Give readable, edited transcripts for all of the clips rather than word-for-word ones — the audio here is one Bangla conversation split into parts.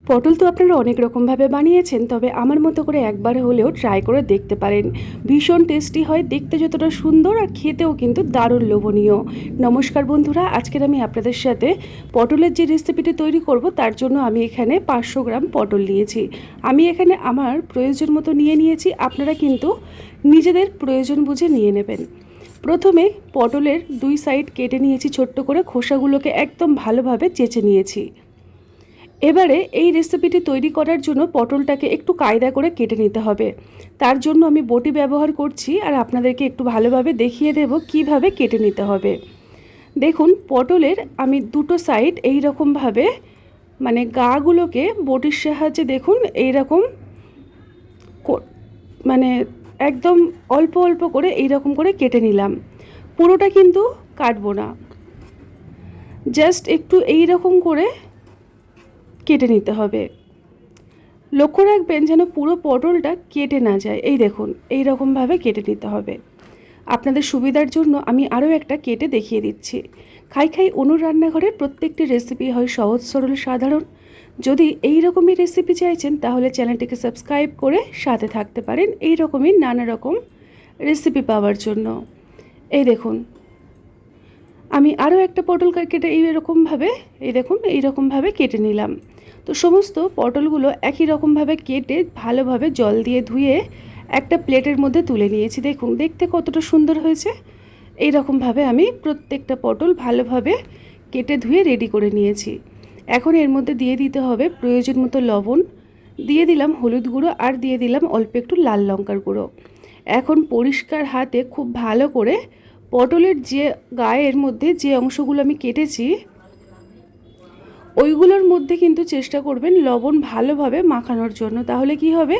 পটল তো আপনারা অনেক রকমভাবে বানিয়েছেন, তবে আমার মতো করে একবার হলেও ট্রাই করে দেখতে পারেন। ভীষণ টেস্টি হয়, দেখতে যতটা সুন্দর আর খেতেও কিন্তু দারুণ লোভনীয়। নমস্কার বন্ধুরা, আজকের আমি আপনাদের সাথে পটলের যে রেসিপিটি তৈরি করব তার জন্য আমি এখানে 500 গ্রাম পটল নিয়েছি। আমি এখানে আমার প্রয়োজন মতো নিয়েছি, আপনারা কিন্তু নিজেদের প্রয়োজন বুঝে নিয়ে নেবেন। প্রথমে পটলের দুই সাইড কেটে নিয়েছি ছোট্ট করে, খোসাগুলোকে একদম ভালোভাবে চেঁচে নিয়েছি। এবারে এই রেসিপিটি তৈরি করার জন্য পটলটাকে একটু কায়দা করে কেটে নিতে হবে। তার জন্য আমি বটি ব্যবহার করছি আর আপনাদেরকে একটু ভালোভাবে দেখিয়ে দেব কিভাবে কেটে নিতে হবে। দেখুন, পটলের আমি দুটো সাইড এই রকমভাবে মানে গাগুলোকে বটির সাহায্যে দেখুন এই রকম মানে একদম অল্প অল্প করে এই রকম করে কেটে নিলাম। পুরোটা কিন্তু কাটবো না, জাস্ট একটু এই রকম করে কেটে নিতে হবে। লক্ষ্য রাখবেন যেন পুরো পটলটা কেটে না যায়। এই দেখুন, এই রকমভাবে কেটে নিতে হবে। আপনাদের সুবিধার জন্য আমি আরও একটা কেটে দেখিয়ে দিচ্ছি। খাই খাই অনুর রান্নাঘরের প্রত্যেকটি রেসিপি হয় সহজ সরল সাধারণ। যদি এই রকমই রেসিপি চাইছেন তাহলে চ্যানেলটিকে সাবস্ক্রাইব করে সাথে থাকতে পারেন এই রকমই নানা রকম রেসিপি পাওয়ার জন্য। এই দেখুন, আমি আরও একটা পটল কেটে এই দেখুন এইরকমভাবে কেটে নিলাম। তো সমস্ত পটলগুলো একই রকমভাবে কেটে ভালোভাবে জল দিয়ে ধুয়ে একটা প্লেটের মধ্যে তুলে নিয়েছি। দেখুন দেখতে কতটা সুন্দর হয়েছে। এই রকমভাবে আমি প্রত্যেকটা পটল ভালোভাবে কেটে ধুয়ে রেডি করে নিয়েছি। এখন এর মধ্যে দিয়ে দিতে হবে প্রয়োজন মতো লবণ, দিয়ে দিলাম হলুদ গুঁড়ো আর দিয়ে দিলাম অল্প একটু লাল লঙ্কার গুঁড়ো। এখন পরিষ্কার হাতে খুব ভালো করে পটলের যে গায়ের মধ্যে যে অংশগুলো আমি কেটেছি ওইগুলোর মধ্যে কিন্তু চেষ্টা করবেন লবণ ভালোভাবে মাখানোর জন্য, তাহলে কি হবে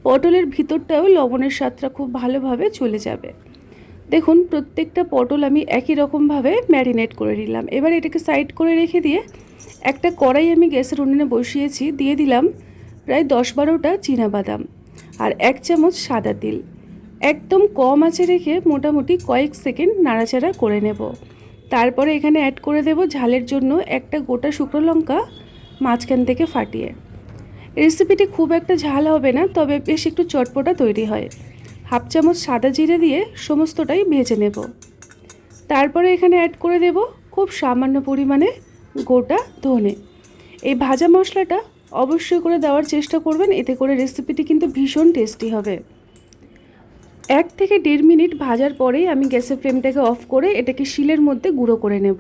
পটলের ভিতরটাও লবণের স্বাদটা খুব ভালোভাবে চলে যাবে। দেখুন প্রত্যেকটা পটল আমি একই রকমভাবে ম্যারিনেট করে নিলাম। এবার এটাকে সাইড করে রেখে দিয়ে একটা কড়াই আমি গ্যাসের উনুনে বসিয়েছি, দিয়ে দিলাম প্রায় 10-12টা চীনাবাদাম আর 1 চামচ সাদা তিল। একদম কম আঁচে রেখে মোটামুটি কয়েক সেকেন্ড নাড়াচাড়া করে নেব। তারপরে এখানে অ্যাড করে দেব ঝালের জন্য একটা গোটা শুকনো লঙ্কা মাঝখান থেকে ফাটিয়ে। রেসিপিটি খুব একটা ঝাল হবে না, তবে বেশ একটু চটপটা তৈরি হয়। 1/2 চামচ সাদা জিরে দিয়ে সমস্তটাই ভেজে নেব। তারপরে এখানে অ্যাড করে দেব খুব সামান্য পরিমাণে গোটা ধনে। এই ভাজা মশলাটা অবশ্যই করে দেওয়ার চেষ্টা করবেন, এতে করে রেসিপিটি কিন্তু ভীষণ টেস্টি হবে। 1 থেকে 1.5 মিনিট ভাজার পরেই আমি গ্যাসের ফ্লেমটাকে অফ করে এটাকে শিলের মধ্যে গুঁড়ো করে নেব।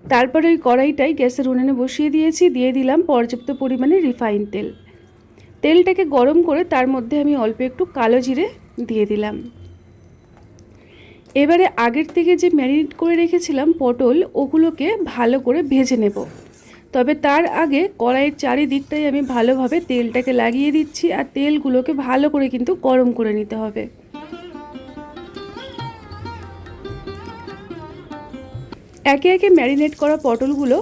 তারপরে ওই কড়াইটাই গ্যাসের উনুনে বসিয়ে দিয়েছি, দিয়ে দিলাম পর্যাপ্ত পরিমাণে রিফাইন তেল। তেলটাকে গরম করে তার মধ্যে আমি অল্প একটু কালো জিরে দিয়ে দিলাম। এবারে আগের থেকে যে ম্যারিনেট করে রেখেছিলাম পটল, ওগুলোকে ভালো করে ভেজে নেব। তবে তার আগে কড়াইয়ের চারিদিকটাই আমি ভালোভাবে তেলটাকে লাগিয়ে দিচ্ছি আর তেলগুলোকে ভালো করে কিন্তু গরম করে নিতে হবে। একে একে ম্যারিনেট করা পটলগুলো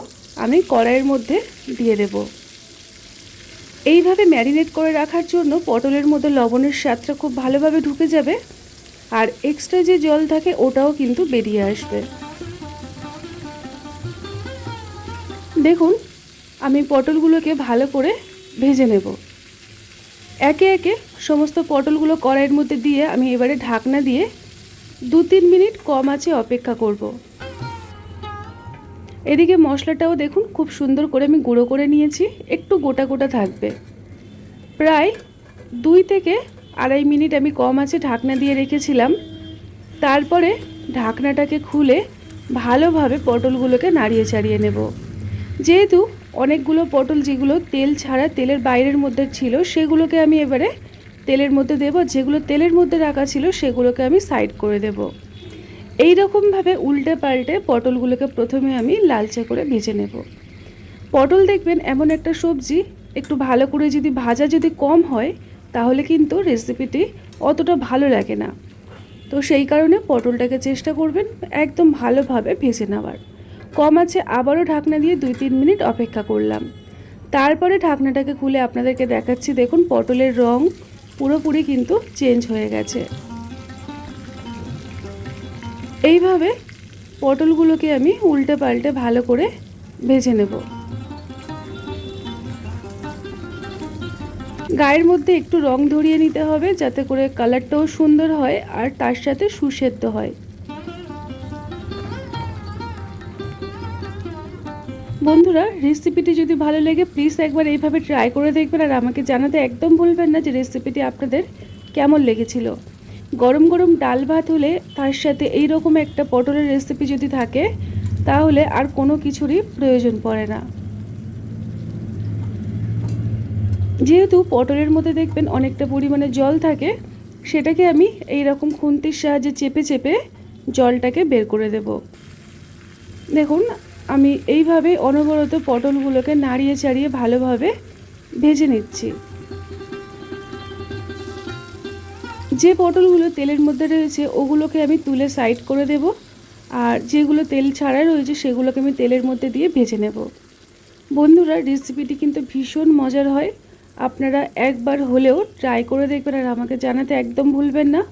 আমি কড়াইয়ের মধ্যে দিয়ে দেব। এইভাবে ম্যারিনেট করে রাখার জন্য পটলের মধ্যে লবণের স্বাদটা খুব ভালোভাবে ঢুকে যাবে আর এক্সট্রা যে জল থাকে ওটাও কিন্তু বেরিয়ে আসবে। দেখুন আমি পটলগুলোকে ভালো করে ভেজে নেব। একে একে সমস্ত পটলগুলো কড়াইয়ের মধ্যে দিয়ে আমি এবারে ঢাকনা দিয়ে 2-3 মিনিট কম আঁচে অপেক্ষা করব। এদিকে মশলাটাও দেখুন খুব সুন্দর করে আমি গুঁড়ো করে নিয়েছি, একটু গোটা গোটা থাকবে। প্রায় 2 থেকে 2.5 মিনিট আমি কম আঁচে ঢাকনা দিয়ে রেখেছিলাম। তারপরে ঢাকনাটাকে খুলে ভালোভাবে পটলগুলোকে নাড়িয়ে চাড়িয়ে নেব। যেহেতু অনেকগুলো পটল যেগুলো তেল ছাড়া তেলের বাইরের মধ্যে ছিল সেগুলোকে আমি এবারে তেলের মধ্যে দেব, যেগুলো তেলের মধ্যে রাখা ছিল সেগুলোকে আমি সাইড করে দেব। এই রকমভাবে উল্টে পাল্টে পটলগুলোকে প্রথমে আমি লালচে করে ভেজে নেব। পটল দেখবেন এমন একটা সবজি, একটু ভালো করে যদি ভাজা যদি কম হয় তাহলে কিন্তু রেসিপিটি অতটা ভালো লাগে না। তো সেই কারণে পটলটাকে চেষ্টা করবেন একদম ভালোভাবে ভেজে নেওয়ার। কম আছে আবারও ঢাকনা দিয়ে 2-3 মিনিট অপেক্ষা করলাম। তারপরে ঢাকনাটাকে খুলে আপনাদেরকে দেখাচ্ছি, দেখুন পটলের রং পুরোপুরি কিন্তু চেঞ্জ হয়ে গেছে। এইভাবে পটলগুলোকে আমি উল্টে পাল্টে ভালো করে ভেজে নেব। গায়ের মধ্যে একটু রং ধরিয়ে নিতে হবে যাতে করে কালারটাও সুন্দর হয় আর তার সাথে সুসেদ্ধ হয়। বন্ধুরা, রেসিপিটি যদি ভালো লাগে প্লিজ একবার এইভাবে ট্রাই করে দেখবেন আর আমাকে জানাতে একদম ভুলবেন না যে রেসিপিটি আপনাদের কেমন লেগেছিল। গরম গরম ডাল ভাত হলে তার সাথে এই রকম একটা পটলের রেসিপি যদি থাকে তাহলে আর কোনো কিছুরই প্রয়োজন পড়ে না। যেহেতু পটলের মধ্যে দেখবেন অনেকটা পরিমাণে জল থাকে, সেটাকে আমি এই রকম খুন্তির সাহায্যে চেপে চেপে জলটাকে বের করে দেব। দেখুন, আমি এইভাবে অনবরত পটলগুলোকে নাড়িয়ে চাড়িয়ে ভালোভাবে ভেজে নিচ্ছি। যে পটলগুলো তেলের মধ্যে রয়েছে ওগুলোকে আমি তুলে সাইড করে দেব, আর যেগুলো তেল ছাড়া রয়েছে সেগুলোকে আমি তেলের মধ্যে দিয়ে ভেজে নেব। বন্ধুরা, রেসিপিটি কিন্তু ভীষণ মজার হয়, আপনারা একবার হলেও ট্রাই করে দেখবেন আর আমাকে জানাতে একদম ভুলবেন না।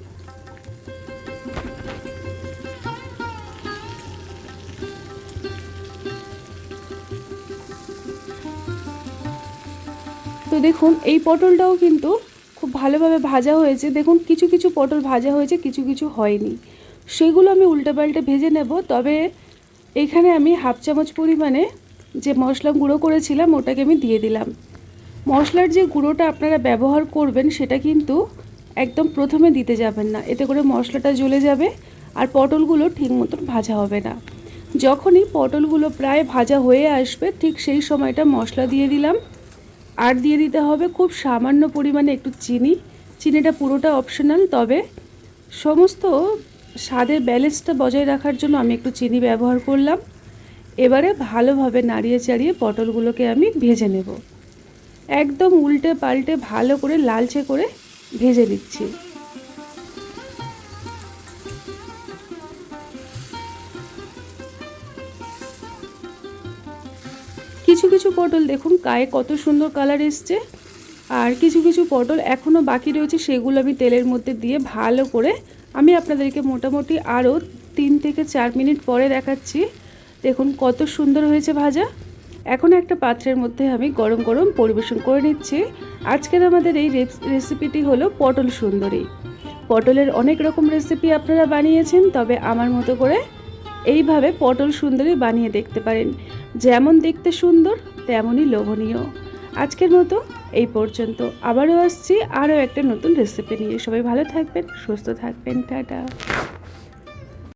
তো দেখুন, এই পটলটাও কিন্তু খুব ভালোভাবে ভাজা হয়েছে। দেখুন, কিছু কিছু পটল ভাজা হয়েছে, কিছু কিছু হয়নি, সেগুলো আমি উল্টে ভেজে নেব। তবে এখানে আমি হাফ চামচ পরিমাণে যে মশলা গুঁড়ো করেছিলাম ওটাকে আমি দিয়ে দিলাম। মশলার যে গুঁড়োটা আপনারা ব্যবহার করবেন সেটা কিন্তু একদম প্রথমে দিতে যাবেন না, এতে করে মশলাটা জ্বলে যাবে আর পটলগুলো ঠিক মতন ভাজা হবে না। যখনই পটলগুলো প্রায় ভাজা হয়ে আসবে ঠিক সেই সময়টা মশলা দিয়ে দিলাম। আর দিয়ে দিতে হবে খুব সামান্য পরিমাণে একটু চিনি। চিনিটা পুরোটা অপশনাল, তবে সমস্ত স্বাদের ব্যালেন্সটা বজায় রাখার জন্য আমি একটু চিনি ব্যবহার করলাম। এবারে ভালোভাবে নাড়িয়ে চাড়িয়ে পটলগুলোকে আমি ভেজে নেব। একদম উল্টে পাল্টে ভালো করে লালচে করে ভেজে নিচ্ছি। কিছু কিছু পটল দেখুন গায়ে কত সুন্দর কালার এসছে, আর কিছু কিছু পটল এখনও বাকি রয়েছে, সেগুলো আমি তেলের মধ্যে দিয়ে ভালো করে আমি আপনাদেরকে মোটামুটি আরও 3 থেকে 4 মিনিট পরে দেখাচ্ছি। দেখুন কত সুন্দর হয়েছে ভাজা। এখন একটা পাত্রের মধ্যে আমি গরম গরম পরিবেশন করে নিচ্ছি। আজকের আমাদের এই রেসিপিটি হলো পটল সুন্দরী। পটলের অনেক রকম রেসিপি আপনারা বানিয়েছেন, তবে আমার মতো করে এইভাবে পটল সুন্দরী বানিয়ে দেখতে পারেন। যেমন দেখতে সুন্দর তেমনই লোভনীয়। আজকের মতো এই পর্যন্ত, আবারও আসছি আরও একটা নতুন রেসিপি নিয়ে। সবাই ভালো থাকবেন, সুস্থ থাকবেন, টাটা।